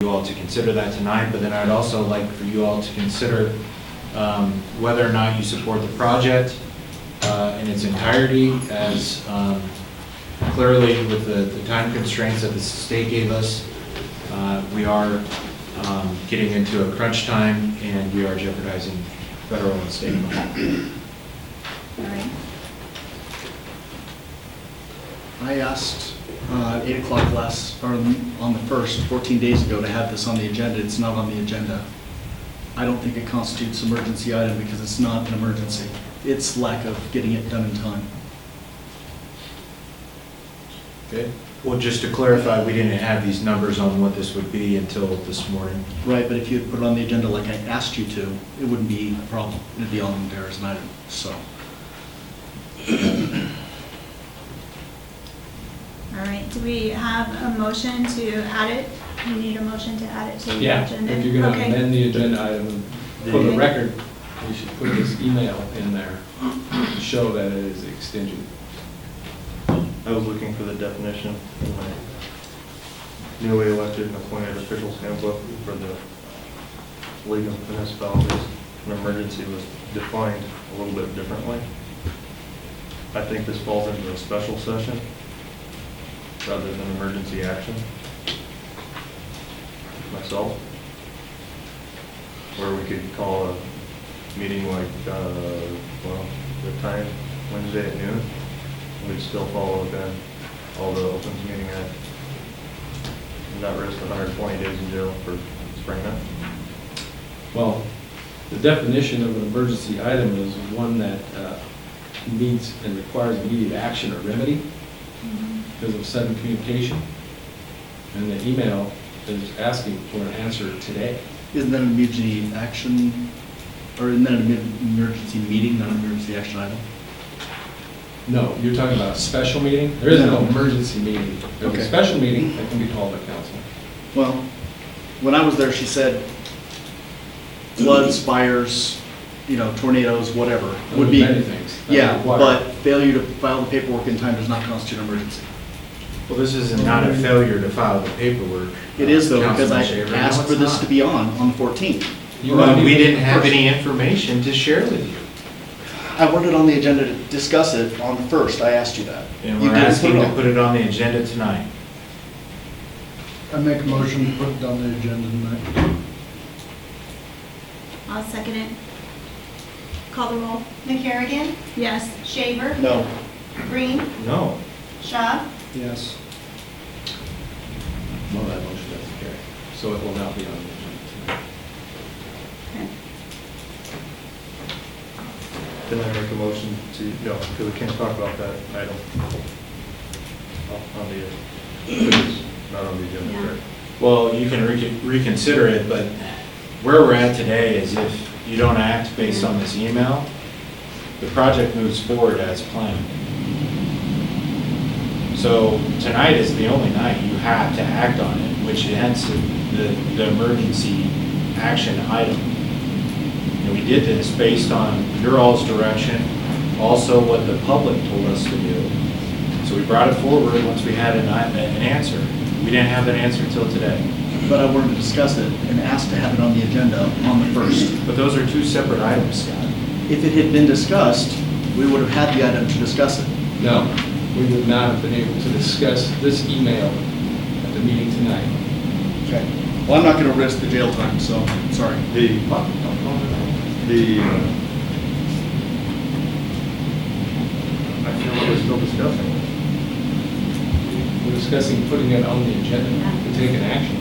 you all to consider that tonight, but then I'd also like for you all to consider whether or not you support the project in its entirety, as clearly with the time constraints that the state gave us, we are getting into a crunch time and we are jeopardizing federal and state money. All right. I asked 8 o'clock on the 1st, 14 days ago, to have this on the agenda. It's not on the agenda. I don't think it constitutes emergency item because it's not an emergency. It's lack of getting it done in time. Okay. Well, just to clarify, we didn't have these numbers on what this would be until this morning. Right, but if you had put it on the agenda like I asked you to, it wouldn't be a problem. It'd be on there as an item, so. All right, do we have a motion to add it? We need a motion to add it to the Yeah, agenda. if you're going to Okay. amend the agenda item, for the Okay. record, you should put this email in there to show that it is extension. I was looking for the definition in my newly elected and appointed officials handbook for the League of Municipalities. An emergency was defined a little bit differently. I think this falls into a special session rather than emergency action, myself, where we could call a meeting like, well, the time, Wednesday at noon. We'd still follow within all the Opens Meeting Act and not risk 120 days in jail for spraying it. Well, the definition of an emergency item is one that needs and requires immediate action or remedy because of sudden communication. And the email is asking for an answer today. Isn't that an emergency action, or isn't that an emergency meeting, not an emergency action item? No, you're talking about a special meeting? There is no No. emergency meeting. There's Okay. a special meeting that can be called by council. Well, when I was there, she said floods, fires, tornadoes, whatever, would be. Many things. that Yeah, require- but failure to file the paperwork in time does not constitute an emergency. Well, this is not a failure to file the paperwork. It is though, because I Councilman Shaver. No, asked it's for this not. to be on the 14th. You Well, want we to- didn't have any information to share with you. I wanted it on the agenda to discuss it on the 1st, I asked you that. And You we're didn't asking put it to on. put it on the agenda tonight. I make a motion to put it on the agenda tonight. I'll second it. Call the roll. McCarrigan, Yes. Shaver, No. Green, No. Shaw, Yes. Well, that motion doesn't carry. So it will not be on the agenda tonight. Okay. Then I make a motion to, no, because we can't talk about that item on the, not on the agenda, Yeah. correct? Well, you can reconsider it, but where we're at today is if you don't act based on this email, the project moves forward as planned. So tonight is the only night you have to act on it, which hence the emergency action item. And we did this based on your all's direction, also what the public told us to do. So we brought it forward once we had an answer. We didn't have that answer until today. But I wanted to discuss it and asked to have it on the agenda on the 1st. But those are two separate items, Scott. If it had been discussed, we would have had the item to discuss it. No, we would not have been able to discuss this email at the meeting tonight. Okay. Well, I'm not going to risk the jail time, so, sorry. I feel like we're still discussing it. We're discussing putting it on the agenda to take an action.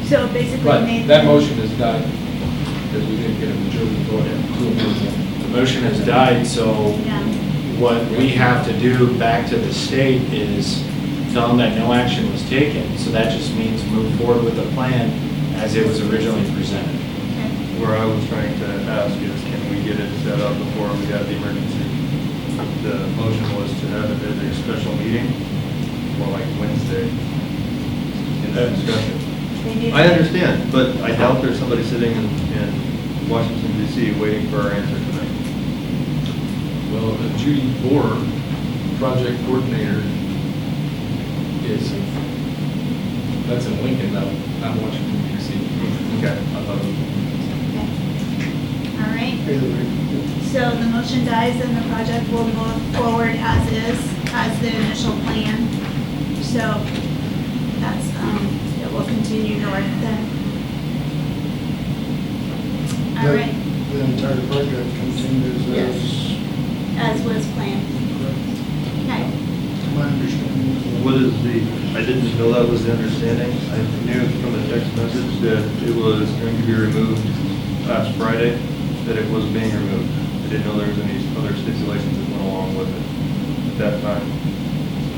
So basically, But Nathan. that motion is done because we didn't get a majority vote to approve it. The motion has died, so Yeah. what we have to do back to the state is tell them that no action was taken. So that just means move forward with the plan as it was originally presented. Okay. Where I was trying to ask is, can we get it set up before we have the emergency? The motion was to have it as a special meeting, more like Wednesday, in that discussion. They did- I understand, but I doubt there's somebody sitting in Washington DC waiting for our answer tonight. Well, Judy Boer, project coordinator, is That's in Lincoln, though, not Washington, D.C. Okay. I thought it was- All right. Either way. So the motion dies and the project will move forward as is, as the initial plan. So that's, it will continue north then. All The- right, The entire project continues Yes. as, as was planned. Okay, my understanding. What is I didn't know that was the understanding. I knew from the text message that it was going to be removed last Friday, that it was being removed. I didn't know there was any other stipulations that went along with it at that time.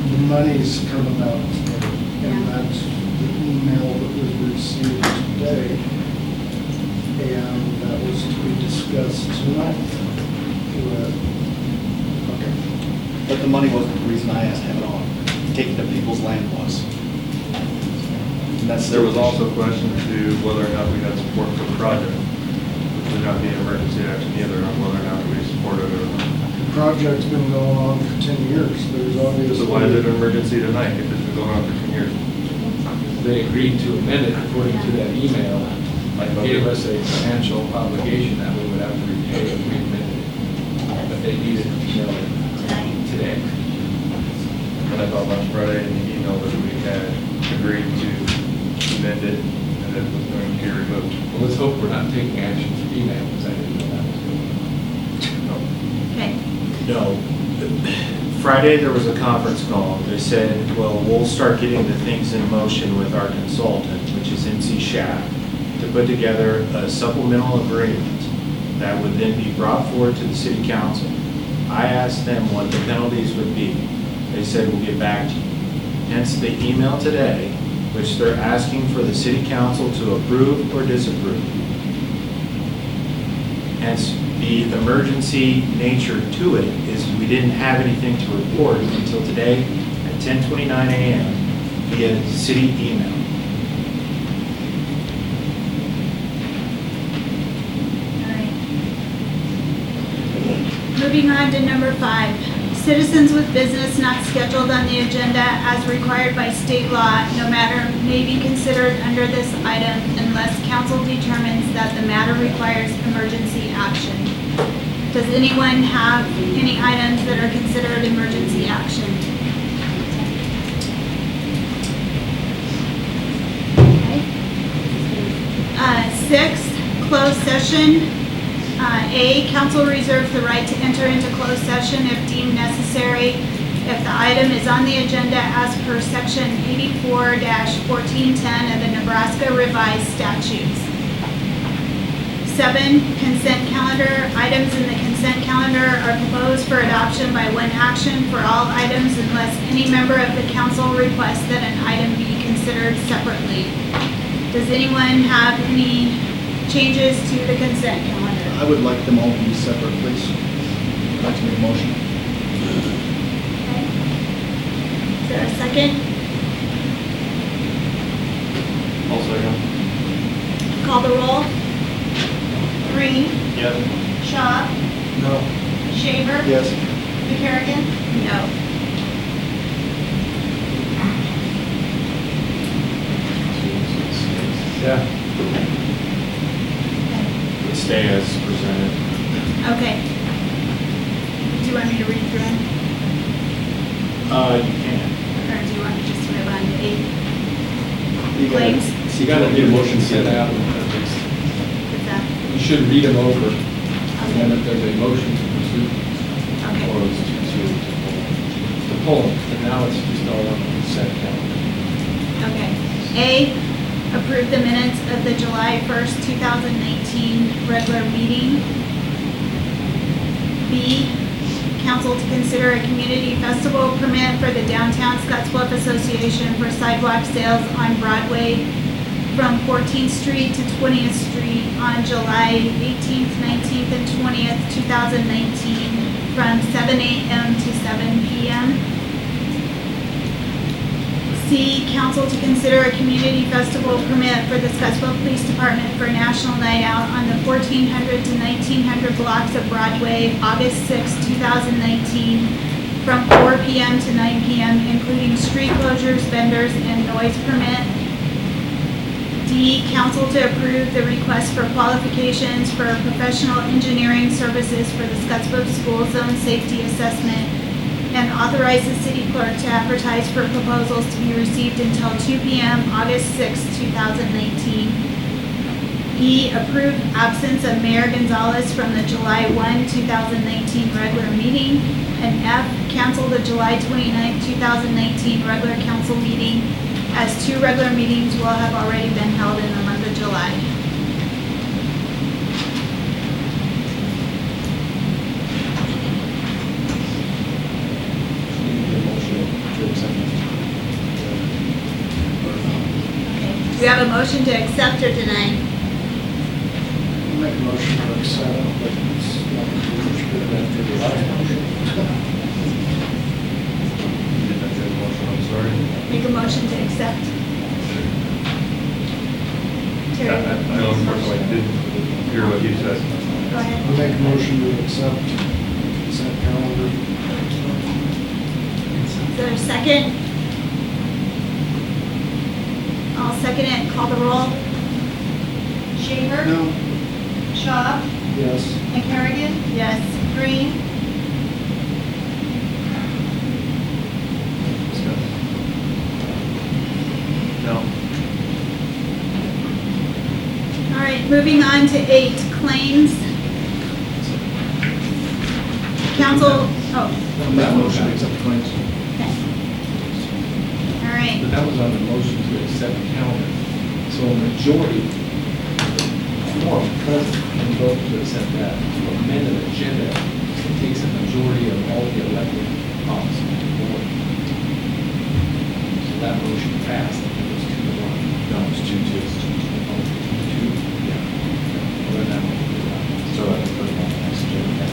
The money's coming out, Yeah. and that's the email that was received today. And that was to be discussed tonight. Okay. But the money wasn't the reason I asked to have it on. Taking up people's land was. And that's There was also a question to whether or not we had support for the project, which would not be an emergency action either, on whether or not we supported it or not. The project's been going on for 10 years. There's obviously. So why is it an emergency tonight if it's been going on for 10 years? They agreed to amend it according to that email, like gave us a financial obligation that we would have to repay if we amended it. But they needed, today. And I thought last Friday in the email that we had agreed to amend it and that it was going to be removed. Well, let's hope we're not taking action for email, because I didn't know that was going on. okay. No. Friday, there was a conference call. They said, well, we'll start getting the things in motion with our consultant, which is NC Shack, to put together a supplemental agreement that would then be brought forward to the city council. I asked them what the penalties would be. They said, we'll get back to you. Hence the email today, which they're asking for the city council to approve or disapprove. Hence, the emergency nature to it is we didn't have anything to report until today at 10:29 a.m. via city email. All right. Moving on to number 5, citizens with business not scheduled on the agenda as required by state law, no matter may be considered under this item unless council determines that the matter requires emergency action. Does anyone have any items that are considered emergency action? Okay. 6, closed session. A, council reserves the right to enter into closed session if deemed necessary if the item is on the agenda as per section 84-1410 of the Nebraska Revised Statutes. 7, consent calendar. Items in the consent calendar are proposed for adoption by one action for all items unless any member of the council requests that an item be considered separately. Does anyone have any changes to the consent calendar? I would like them all to be separate, please. I'd like to make a motion. Okay. Is there a second? Also, yeah. Call the roll. Green, Yes. Shaw, No. Shaver, Yes. McCarrigan, No. Yeah. Stay as presented. Okay. Do you want me to read through them? You can. Or do you want me just to move on to 8? You gotta- Claims? So you gotta do a motion to set out, at least. Is that, You should read them over, and then if there's a motion to pursue, okay. or to pull them, and now it's just all on the consent calendar. Okay. A, approve the minutes of the July 1st, 2019 regular meeting. B, council to consider a community festival permit for the Downtown Scottsbluff Association for sidewalk sales on Broadway from 14th Street to 20th Street on July 18th, 19th, and 20th, 2019 from 7 a.m. to 7 p.m. C, council to consider a community festival permit for the Scottsbluff Police Department for National Night Out on the 1400 to 1900 blocks of Broadway, August 6, 2019, from 4 p.m. to 9 p.m., including street closures, vendors, and noise permit. D, council to approve the request for qualifications for professional engineering services for the Scottsbluff School Zone Safety Assessment and authorize the city clerk to advertise for proposals to be received until 2 p.m. August 6, 2019. E, approve absence of Mayor Gonzalez from the July 1, 2019 regular meeting. And F, cancel the July 29, 2019 regular council meeting, as 2 regular meetings will have already been held in the month of July. Do we have a motion to accept or deny? I'll make a motion to accept, but it's not too much good after the last motion. I'm sorry. Make a motion to accept. I Terry, unfortunately didn't hear what you said. go ahead. I'll make a motion to accept consent calendar. Is there a second? I'll second it. Call the roll. Shaver. No. Shaw. Yes. McCarrigan. Yes. Green. No. All right, moving on to 8, claims. Council, oh, I'll make a motion to accept the claims. okay. All right, But that was on the motion to accept the calendar. So a majority, quorum present can vote to accept that. To amend an agenda, it takes a majority of all the elected officers on the board. So that motion passed, I think it was 2 to 1. No, it's 2-2. 2, yeah. Well, then that motion was not. So I can put it on the next agenda.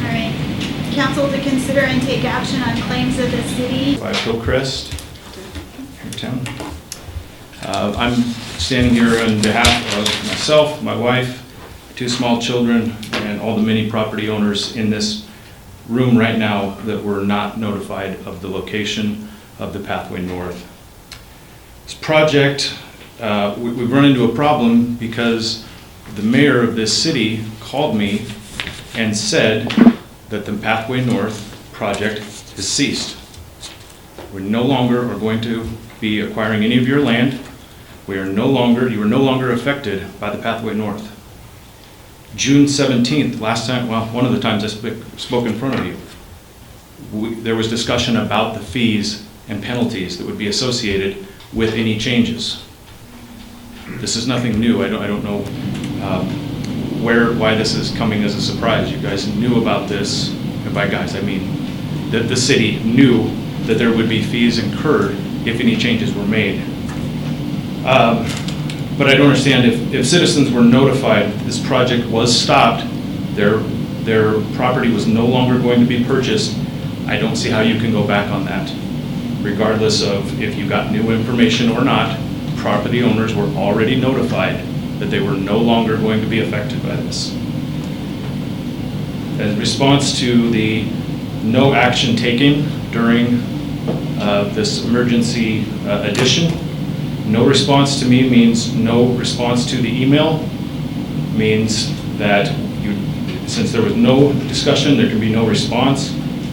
all right. Council to consider and take action on claims of the city. By Hillcrest, here in town. I'm standing here on behalf of myself, my wife, 2 small children, and all the many property owners in this room right now that were not notified of the location of the Pathway North. This project, we've run into a problem because the mayor of this city called me and said that the Pathway North project has ceased. We no longer are going to be acquiring any of your land. You are no longer affected by the Pathway North. June 17th, last time, well, one of the times I spoke in front of you, there was discussion about the fees and penalties that would be associated with any changes. This is nothing new. I don't know why this is coming as a surprise. You guys knew about this, and by guys I mean that the city knew that there would be fees incurred if any changes were made. But I don't understand if citizens were notified this project was stopped, their property was no longer going to be purchased, I don't see how you can go back on that. Regardless of if you got new information or not, property owners were already notified that they were no longer going to be affected by this. In response to the no action taken during this emergency addition, no response to me means no response to the email, means that since there was no discussion, there can be no response,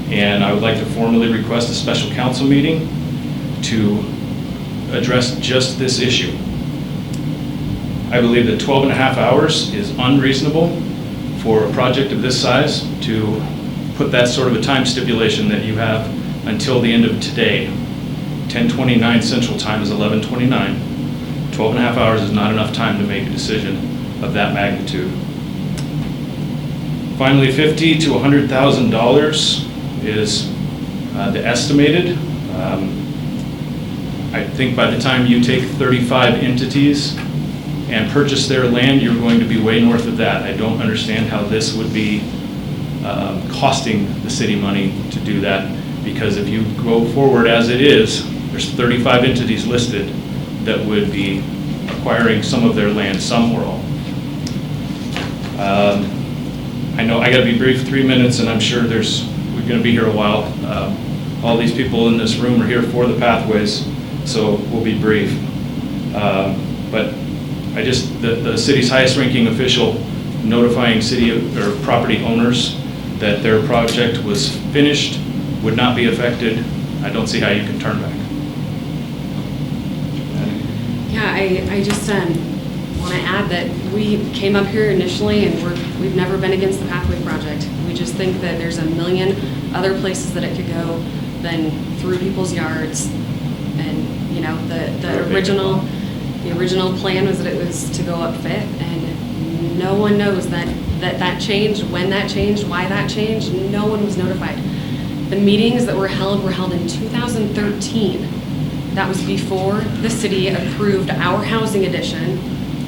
and I would like to formally request a special council meeting to address just this issue. I believe that 12 and a half hours is unreasonable for a project of this size to put that sort of a time stipulation that you have until the end of today. 10:29 Central Time is 11:29. 12 and a half hours is not enough time to make a decision of that magnitude. Finally, $50,000 to $100,000 is the estimated. I think by the time you take 35 entities and purchase their land, you're going to be way north of that. I don't understand how this would be costing the city money to do that, because if you go forward as it is, there's 35 entities listed that would be acquiring some of their land, some or all. I know I gotta be brief, 3 minutes, and I'm sure we're gonna be here a while. All these people in this room are here for the pathways. so we'll be brief. But the city's highest ranking official notifying city or property owners that their project was finished, would not be affected. I don't see how you can turn back. Yeah, I just want to add that we came up here initially and we've never been against the Pathway Project. We just think that there's a million other places that it could go than through people's yards. And, you know, the original plan was that it was to go up Fifth, and no one knows that changed, when that changed, why that changed. No one was notified. The meetings that were held in 2013. That was before the city approved our housing addition,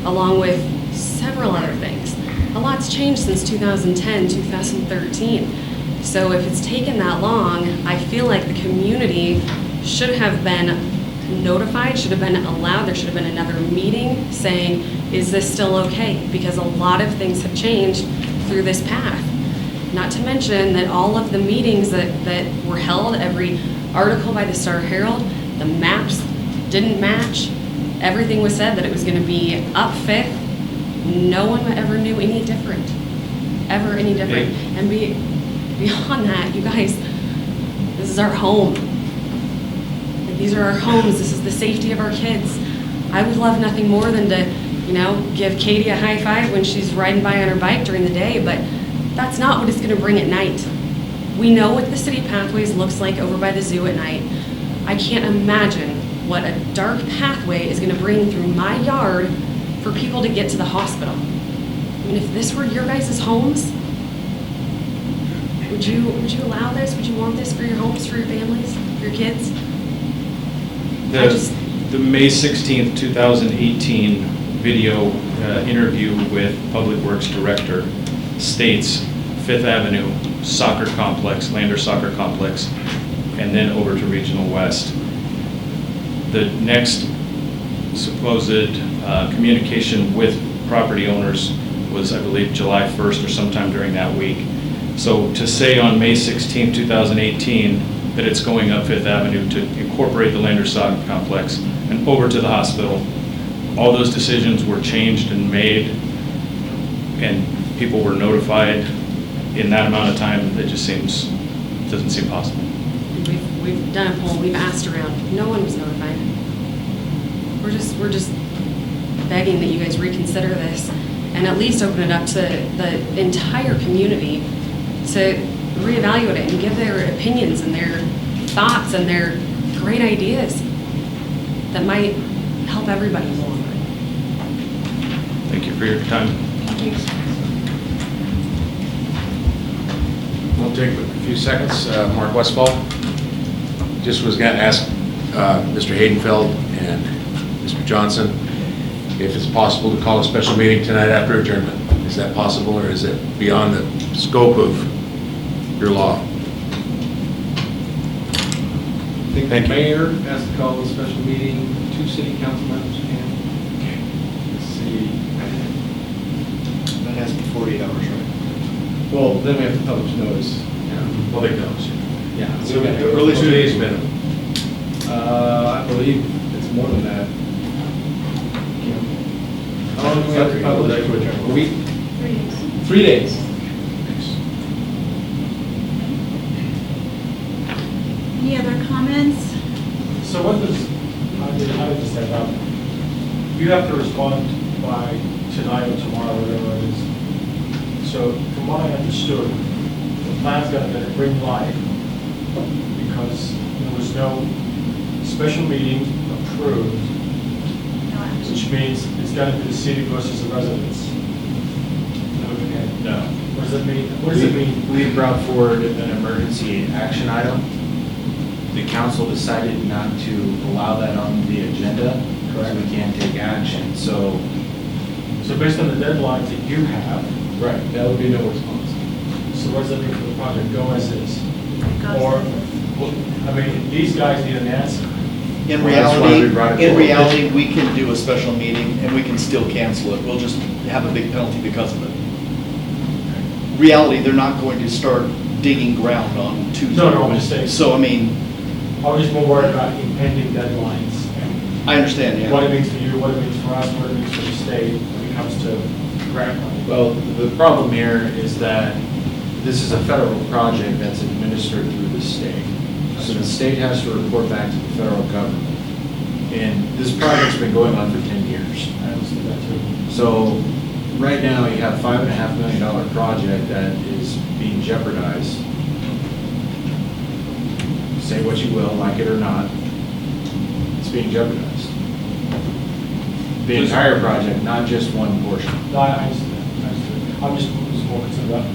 along with several other things. A lot's changed since 2010, 2013. So if it's taken that long, I feel like the community should have been notified, should have been allowed, there should have been another meeting saying, is this still okay? Because a lot of things have changed through this path. Not to mention that all of the meetings that were held, every article by the Star Herald, the maps didn't match. Everything was said that it was going to be up Fifth. No one ever knew any different. Ever any different. Okay. And beyond that, you guys, this is our home. Like, these are our homes. This is the safety of our kids. I would love nothing more than to, you know, give Katie a high five when she's riding by on her bike during the day, but that's not what it's going to bring at night. We know what the city pathways looks like over by the zoo at night. I can't imagine what a dark pathway is going to bring through my yard for people to get to the hospital. I mean, if this were your guys' homes, would you allow this? Would you want this for your homes, for your families, for your kids? The May 16th, 2018 video interview with Public Works Director states Fifth Avenue Soccer Complex, Lander Soccer Complex, and then over to Regional West. The next supposed communication with property owners was, I believe, July 1st or sometime during that week. So to say on May 16, 2018, that it's going up Fifth Avenue to incorporate the Lander Soccer Complex and over to the hospital, all those decisions were changed and made, and people were notified in that amount of time. It just doesn't seem possible. We've done a poll, we've asked around, no one was notified. We're just begging that you guys reconsider this and at least open it up to the entire community to reevaluate it and give their opinions and their thoughts and their great ideas that might help everybody in the long run. Thank you for your time. We'll take a few seconds. Mark Westfall. Just was going to ask Mr. Haydenfeld and Mr. Johnson if it's possible to call a special meeting tonight after adjournment. Is that possible, or is it beyond the scope of your law? I think Thank the you. mayor has to call a special meeting, 2 city council members can. The city, That has to be 48 hours, right? well, then we have to publish notice. Public notice. Yeah. So early 2 days minimum. I believe it's more than that. How long do we have to publish? A week? 3 days. 3 days. Any other comments? So what does, how does this set up? You have to respond by tonight or tomorrow, whatever it is. So from what I understood, the plan's got to get a green light because there was no special meeting approved, No action. which means it's got to be the city versus the residents. Okay. No. What does it mean? What does it mean? We brought forward an emergency action item. The council decided not to allow that on the agenda, so we can't take action, so. So based on the deadlines that you have, Right, that would be no response. so what does that mean for the project go as is? It goes Or, as is. I mean, these guys need an answer. In Well, that's why we reality, brought it in forward. reality, we can do a special meeting and we can still cancel it. We'll just have a big penalty because of it. Reality, they're not going to start digging ground on Tuesday. No, I'm just saying. So, I mean, I was just more worried about impending deadlines. I understand, yeah. what it means for you, what it means for us, what it means for the state when it comes to grant money. Well, the problem here is that this is a federal project that's administered through the state. So the state has to report back to the federal government. And this project's been going on for 10 years. I understand that too. So right now, you have $5.5 million project that is being jeopardized. Say what you will, like it or not, it's being jeopardized. The entire project, not just one portion. No, I understand, I understand. I'm just more concerned about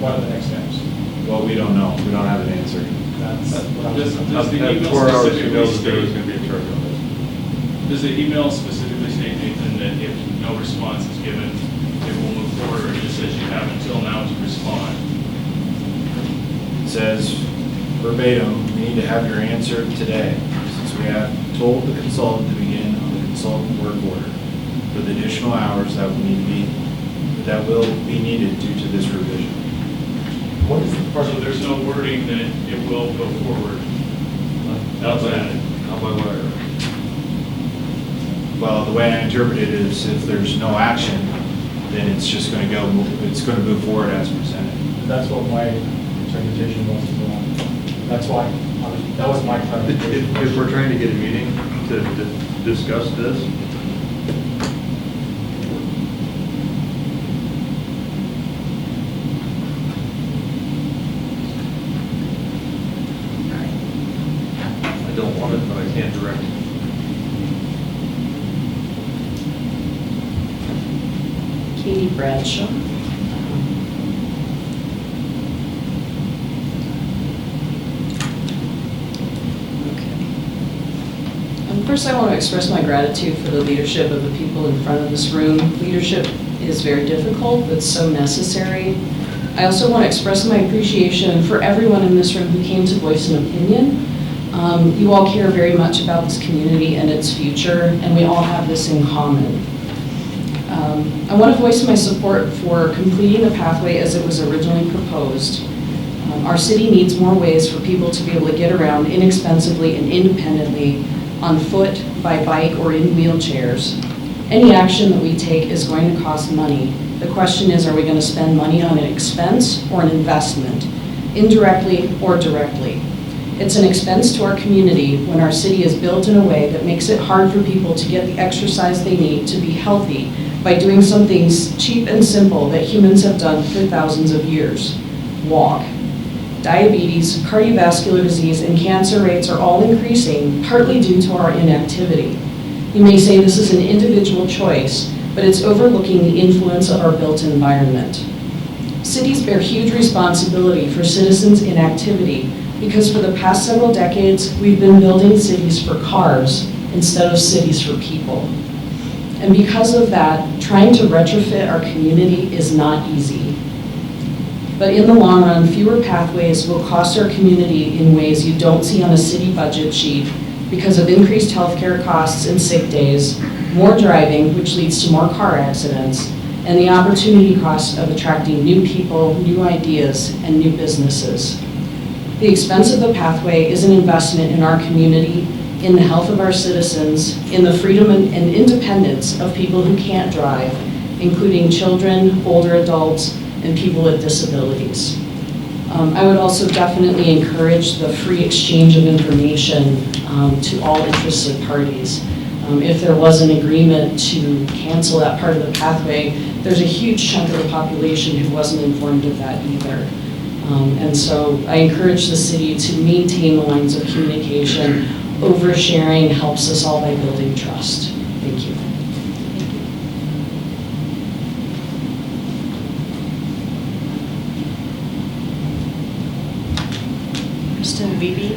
what are the next steps. Well, we don't know. We don't have an answer. That's what I'm. Does the At email 4 hours, you know specifically that there was state, going to be a charge on this. does the email specifically state, Nathan, that if no response is given, it will move forward, or it just says you have until now to respond? It says verbatim, we need to have your answer today, since we have told the consultant to begin on the consultant work order with additional hours that will be needed due to this revision. What is the So project? there's no wording that it will go forward. That's added. How by wire? Well, the way I interpret it is if there's no action, then it's just going to move forward as presented. That's what my interpretation was as well. That's why, that was my clarification. If we're trying to get a meeting to discuss this, I don't want it, but I can't direct it. Katie Bradshaw. First, I want to express my gratitude for the leadership of the people in front of this room. Leadership is very difficult, but so necessary. I also want to express my appreciation for everyone in this room who came to voice an opinion. You all care very much about this community and its future, and we all have this in common. I want to voice my support for completing the pathway as it was originally proposed. Our city needs more ways for people to be able to get around inexpensively and independently on foot, by bike, or in wheelchairs. Any action that we take is going to cost money. The question is, are we going to spend money on an expense or an investment, indirectly or directly? It's an expense to our community when our city is built in a way that makes it hard for people to get the exercise they need to be healthy by doing some things cheap and simple that humans have done for thousands of years. Walk. Diabetes, cardiovascular disease, and cancer rates are all increasing, partly due to our inactivity. You may say this is an individual choice, but it's overlooking the influence of our built environment. Cities bear huge responsibility for citizens' inactivity because for the past several decades, we've been building cities for cars instead of cities for people. And because of that, trying to retrofit our community is not easy. But in the long run, fewer pathways will cost our community in ways you don't see on a city budget sheet because of increased healthcare costs and sick days, more driving, which leads to more car accidents, and the opportunity cost of attracting new people, new ideas, and new businesses. The expense of the pathway is an investment in our community, in the health of our citizens, in the freedom and independence of people who can't drive, including children, older adults, and people with disabilities. I would also definitely encourage the free exchange of information to all interested parties. If there was an agreement to cancel that part of the pathway, there's a huge chunk of the population who wasn't informed of that either. And so I encourage the city to maintain the lines of communication. Oversharing helps us all by building trust. Thank you. Kristen Beebe.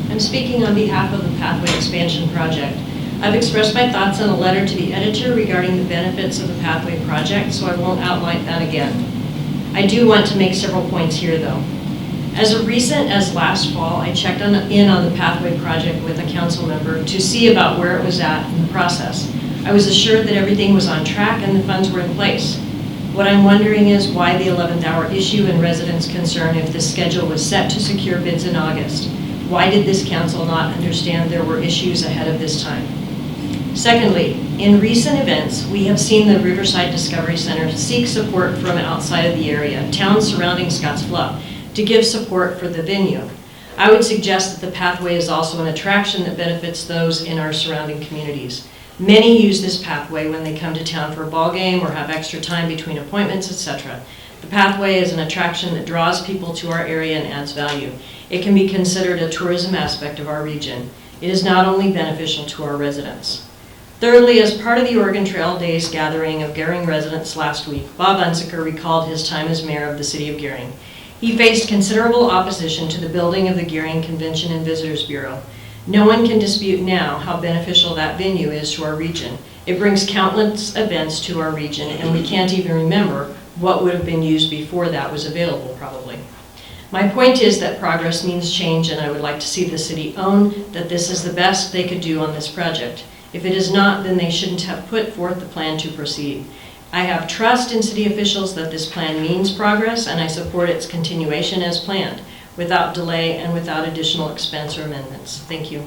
I'm speaking on behalf of the Pathway Expansion Project. I've expressed my thoughts in a letter to the editor regarding the benefits of the Pathway Project, so I won't outline that again. I do want to make several points here, though. As recent as last fall, I checked in on the Pathway Project with a council member to see about where it was at in the process. I was assured that everything was on track and the funds were in place. What I'm wondering is why the 11th hour issue and residents' concern if the schedule was set to secure bids in August. Why did this council not understand there were issues ahead of this time? Secondly, in recent events, we have seen the Riverside Discovery Center seek support from outside of the area, towns surrounding Scottsbluff, to give support for the venue. I would suggest that the pathway is also an attraction that benefits those in our surrounding communities. Many use this pathway when they come to town for a ball game or have extra time between appointments, etc. The pathway is an attraction that draws people to our area and adds value. It can be considered a tourism aspect of our region. It is not only beneficial to our residents. Thirdly, as part of the Oregon Trail Days gathering of Gering residents last week, Bob Unzicker recalled his time as mayor of the city of Gering. He faced considerable opposition to the building of the Gering Convention and Visitors Bureau. No one can dispute now how beneficial that venue is to our region. It brings countless events to our region, and we can't even remember what would have been used before that was available, probably. My point is that progress means change, and I would like to see the city own that this is the best they could do on this project. If it is not, then they shouldn't have put forth the plan to proceed. I have trust in city officials that this plan means progress, and I support its continuation as planned, without delay and without additional expense or amendments. Thank you.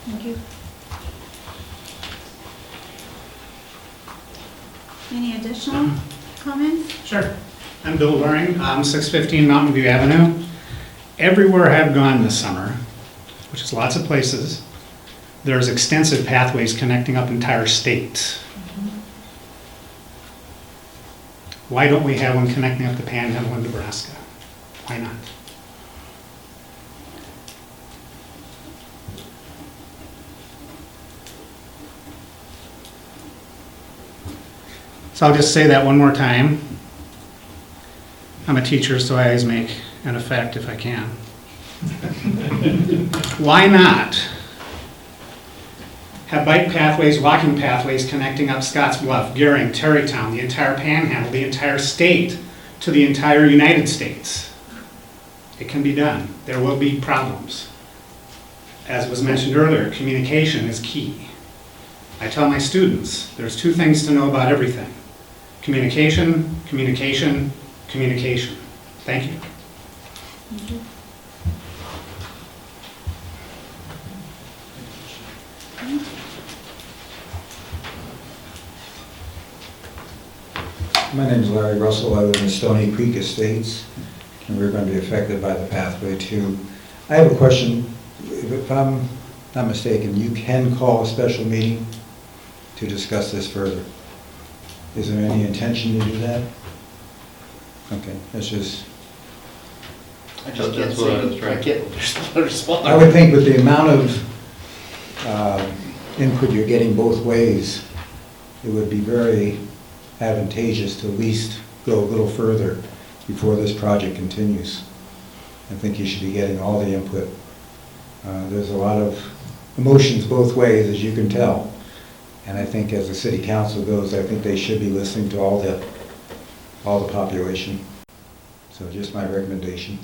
Thank you. Any additional comments? Sure. I'm Bill Waring, 615 Mountain View Avenue. Everywhere I've gone this summer, which is lots of places, there's extensive pathways connecting up entire states. Why don't we have one connecting up the Panhandle in Nebraska? Why not? So I'll just say that one more time. I'm a teacher, so I always make an effect if I can. Why not have bike pathways, walking pathways connecting up Scottsbluff, Gering, Terrytown, the entire Panhandle, the entire state, to the entire United States? It can be done. There will be problems. As was mentioned earlier, communication is key. I tell my students, there's two things to know about everything. Communication, communication, communication. Thank you. Thank you. My name is Larry Russell. I live in Stony Creek Estates, and we're going to be affected by the pathway too. I have a question. If I'm not mistaken, you can call a special meeting to discuss this further. Is there any intention to do that? Okay, that's just... I just can't That's what I was say, I trying- can't respond. I would think with the amount of input you're getting both ways, it would be very advantageous to at least go a little further before this project continues. I think you should be getting all the input. There's a lot of emotions both ways, as you can tell. And I think as the city council goes, I think they should be listening to all the population. So just my recommendation.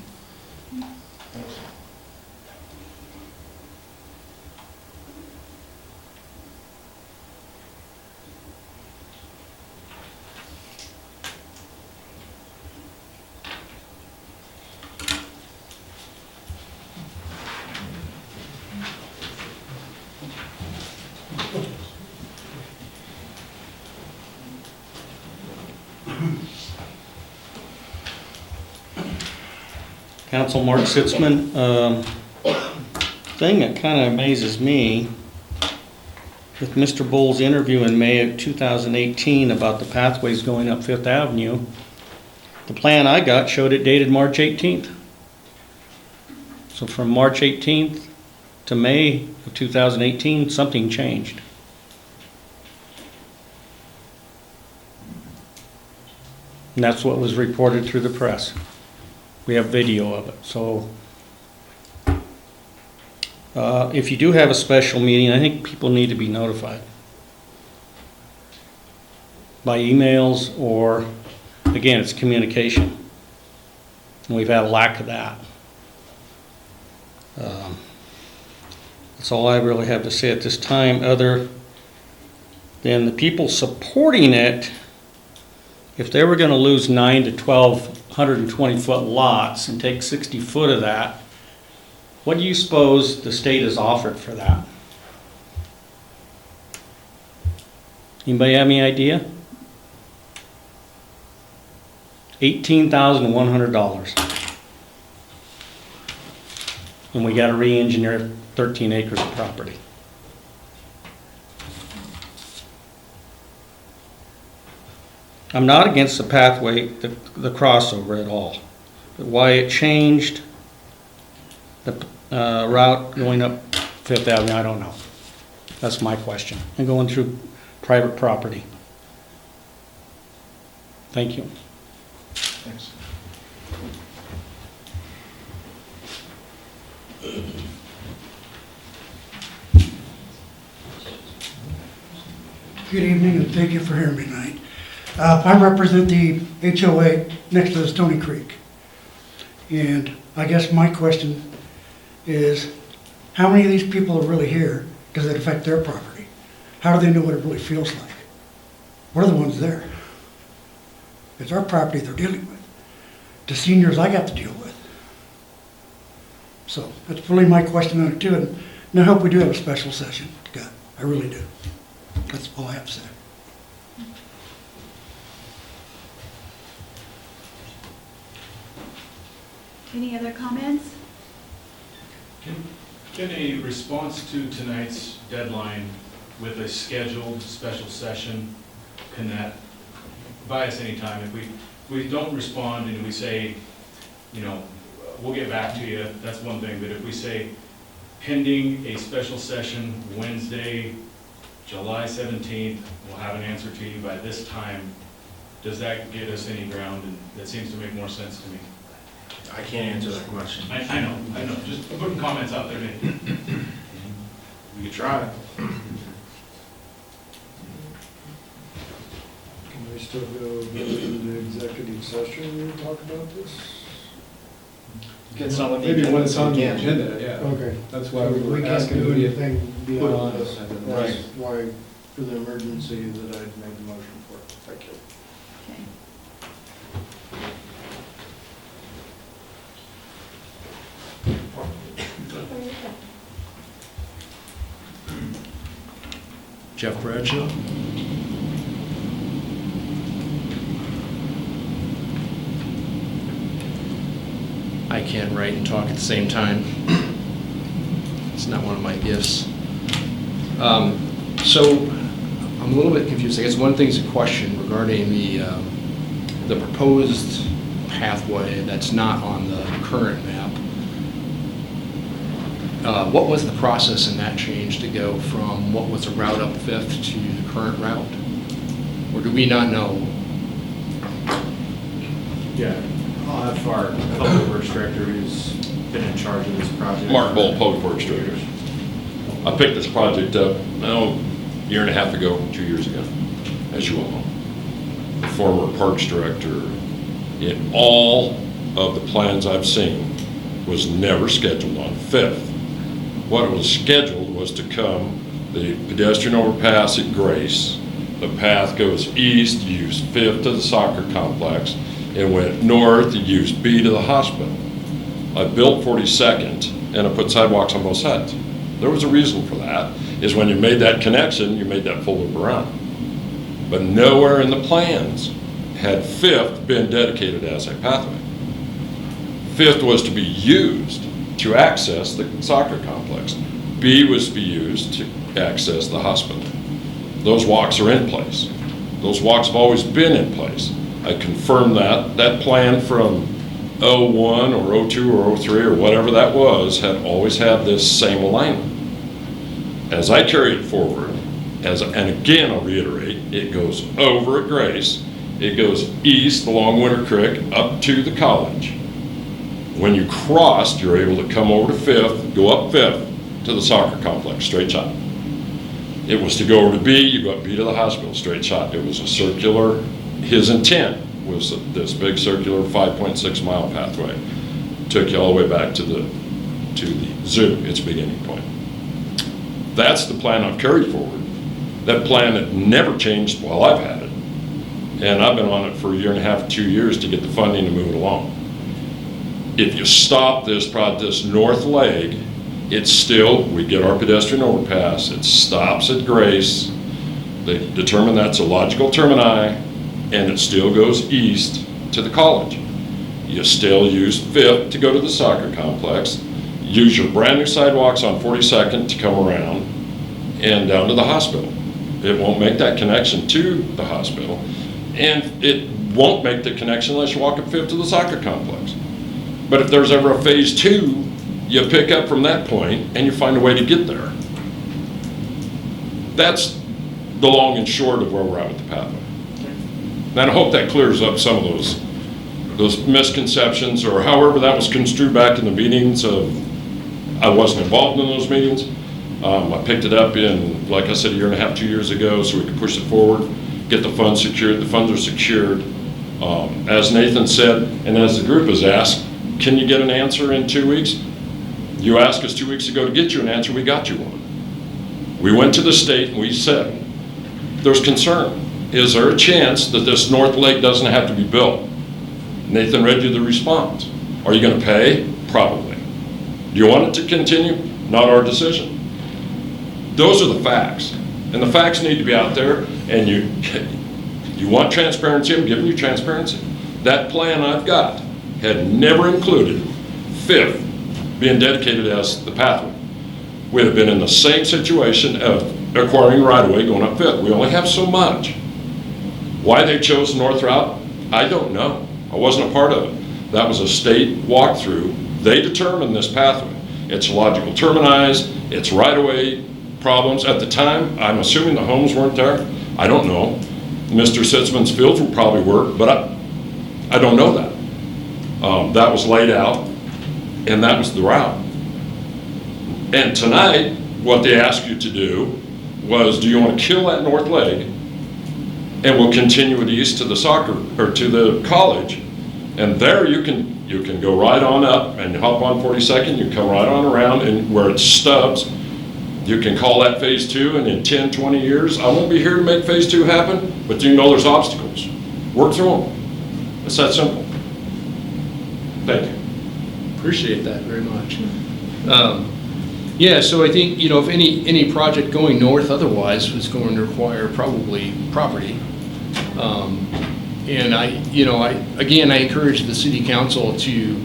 Council, Mark Sitzman. Thing that kind of amazes me, with Mr. Bull's interview in May of 2018 about the pathways going up Fifth Avenue, the plan I got showed it dated March 18th. So from March 18th to May of 2018, something changed. And that's what was reported through the press. We have video of it. So if you do have a special meeting, I think people need to be notified by emails, or again, it's communication. And we've had a lack of that. That's all I really have to say at this time, other then the people supporting it, if they were gonna lose 9 to 12 120-foot lots and take 60 foot of that, what do you suppose the state has offered for that? Anybody have any idea? $18,100. And we gotta re-engineer 13 acres of property. I'm not against the pathway, the crossover at all. But why it changed, the route going up Fifth Avenue, I don't know. That's my question. And going through private property. Thank you. Thanks. Good evening, and thank you for hearing me tonight. I represent the HOA next to the Stony Creek. And I guess my question is, how many of these people are really here? Does it affect their property? How do they know what it really feels like? We're the ones there. It's our property they're dealing with. The seniors I got to deal with. So that's really my question on it too. And I hope we do have a special session. God, I really do. That's all I have to say. Any other comments? Can a response to tonight's deadline with a scheduled special session, can that buy us any time? If we don't respond and we say, you know, we'll get back to you, that's one thing, but if we say pending a special session Wednesday, July 17th, we'll have an answer to you by this time, does that get us any ground? And that seems to make more sense to me. I can't answer that question. I know, just putting comments out there, Nate. We could try. Can we still go into executive session and talk about this? It's not on the Maybe agenda. when it's on the Yeah. agenda, yeah. Okay. That's why we We were can't asking do to be anything put on beyond this. the agenda. That's why, for the emergency, that I'd made the motion for. Thank you. Okay. Jeff Bradshaw. I can't write and talk at the same time. It's not one of my gifts. So I'm a little bit confused. I guess one thing's a question regarding the proposed pathway that's not on the current map. What was the process in that change to go from what was a route up Fifth to the current route? Or do we not know? Yeah, I'll have our public works director who's been in charge of this project. Mark Bull, Public Works Director. I picked this project up, a year and a half ago, 2 years ago, as you all know. The former Parks Director, in all of the plans I've seen, was never scheduled on Fifth. What was scheduled was to come the pedestrian overpass at Grace. The path goes east, you use Fifth to the soccer complex, and went north, you used B to the hospital. I built 42nd, and I put sidewalks on both sides. There was a reason for that, is when you made that connection, you made that full loop around. But nowhere in the plans had Fifth been dedicated as a pathway. Fifth was to be used to access the soccer complex. B was to be used to access the hospital. Those walks are in place. Those walks have always been in place. I confirmed that. That plan from 01 or 02 or 03 or whatever that was had always had this same alignment. As I carry it forward, and again I'll reiterate, it goes over at Grace, it goes east along Winter Creek up to the college. When you crossed, you're able to come over to Fifth, go up Fifth to the soccer complex, straight shot. It was to go over to B, you go up B to the hospital, straight shot. It was a circular, his intent was this big circular 5.6 mile pathway. Took you all the way back to the zoo, its beginning point. That's the plan I've carried forward. That plan had never changed while I've had it. And I've been on it for a year and a half, 2 years to get the funding to move it along. If you stop this north leg, it's still, we get our pedestrian overpass, it stops at Grace. They determine that's a logical termini, and it still goes east to the college. You still use Fifth to go to the soccer complex, use your brand new sidewalks on 42nd to come around and down to the hospital. It won't make that connection to the hospital, and it won't make the connection unless you walk up Fifth to the soccer complex. But if there's ever a phase 2, you pick up from that point and you find a way to get there. That's the long and short of where we're at with the pathway. And I hope that clears up some of those misconceptions, or however that was construed back in the meetings of, I wasn't involved in those meetings. I picked it up in, like I said, a year and a half, 2 years ago, so we could push it forward, get the funds secured. The funds are secured. As Nathan said, and as the group has asked, can you get an answer in 2 weeks? You asked us 2 weeks ago to get you an answer, we got you one. We went to the state and we said, there's concern. Is there a chance that this north leg doesn't have to be built? Nathan read you the response. Are you going to pay? Probably. Do you want it to continue? Not our decision. Those are the facts. And the facts need to be out there, and you want transparency, I'm giving you transparency. That plan I've got had never included Fifth being dedicated as the pathway. We'd have been in the same situation of acquiring right-of-way going up Fifth. We only have so much. Why they chose the north route, I don't know. I wasn't a part of it. That was a state walkthrough. They determined this pathway. It's logical terminized, it's right-of-way problems. At the time, I'm assuming the homes weren't there. I don't know. Mr. Sitzman's fields will probably work, but I don't know that. That was laid out, and that was the route. And tonight, what they asked you to do was, do you want to kill that north leg, and we'll continue it east to the soccer, or to the college, and there you can go right on up and hop on 42nd, you come right on around, and where it stubs, you can call that phase 2, and in 10, 20 years, I won't be here to make phase 2 happen, but you know there's obstacles. Work through them. It's that simple. Thank you. Appreciate that very much. Yeah, so I think, you know, if any project going north otherwise was going to require probably property. And I encourage the city council to,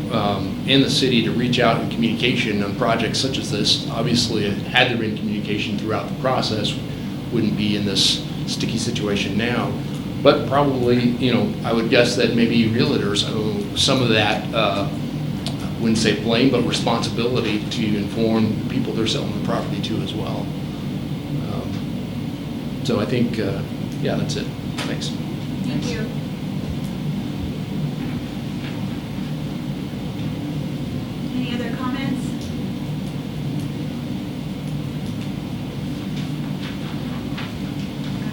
and the city to reach out in communication on projects such as this. Obviously, had there been communication throughout the process, wouldn't be in this sticky situation now. But probably, you know, I would guess that maybe realtors owe some of that, I wouldn't say blame, but responsibility to inform people they're selling the property to as well. So I think, yeah, that's it. Thanks. Thank you. Any other comments?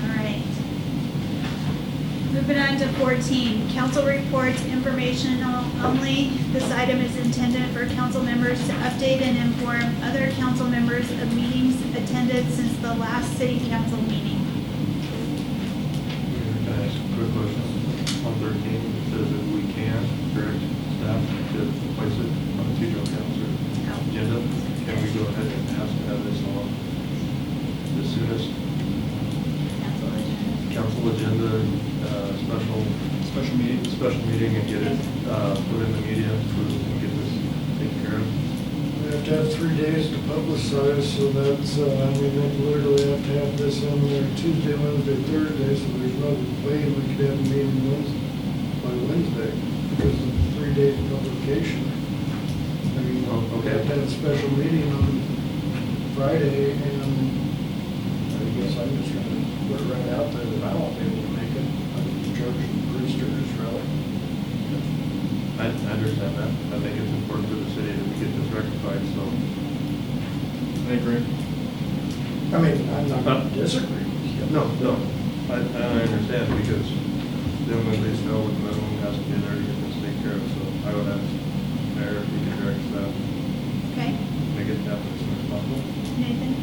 All right. Moving on to 14, council reports, informational only. This item is intended for council members to update and inform other council members of meetings attended since the last city council meeting. Can I ask a quick question? On 13, it says that we can direct staff to place it on the future council agenda. Can we go ahead and ask to have this on the soonest council agenda, special meeting and get it put in the media so we can get this taken care of? We have to have 3 days to publicize, so that's, they literally have to have this on there Tuesday, Wednesday, Thursday, so there's no way we could have a meeting by Wednesday, because of 3 days of publication. I mean, we have to have a special meeting on Friday, and I guess I'm just gonna put it right out there that I won't be able to make it. I'm in charge of the Brewster's rally. I understand that. I think it's important for the city that we get this rectified, so. I agree. I mean, I'm not going to disagree with you. No. I understand, because then when they know what the minimum has to be there to get this taken care of, so I would ask Mayor if he can direct staff. Okay. Make it happen as soon as possible. Nathan?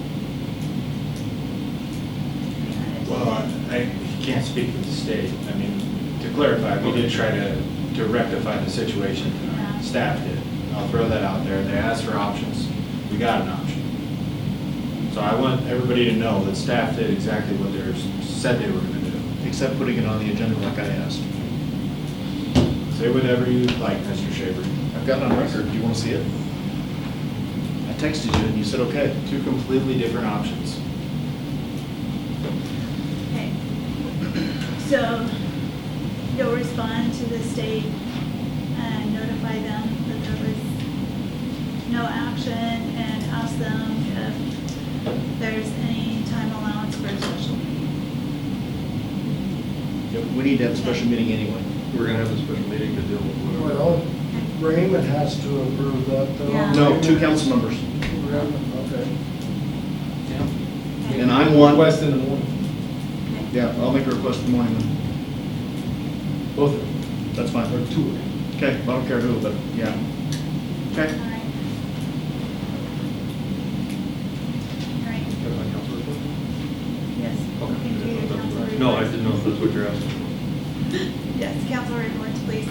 Well, I can't speak for the state. I mean, to clarify, we did try to rectify the situation. Staff did. I'll throw that out there. They asked for options. We got an option. So I want everybody to know that staff did exactly what they said they were going to do. Except putting it on the agenda like I asked. Say whatever you like, Mr. Shaver. I've got it on record. Do you want to see it? I texted you and you said okay. Two completely different options. Okay. So you'll respond to the state and notify them that there was no action and ask them if there's any time allowance for a special meeting. We need to have a special meeting anyway. We're gonna have a special meeting to deal with whatever. Well, Raymond has to approve that, though. Yeah. No, 2 council members. Okay. And I'm one. Request in the morning. Yeah, I'll make a request in the morning then. Both of them. That's fine. Or two of them. Okay, I don't care who, but yeah. Okay. All right. All right. Yes. Okay. You can do your council reports. No, I didn't know if that's what you're asking. Yes, council reports, please.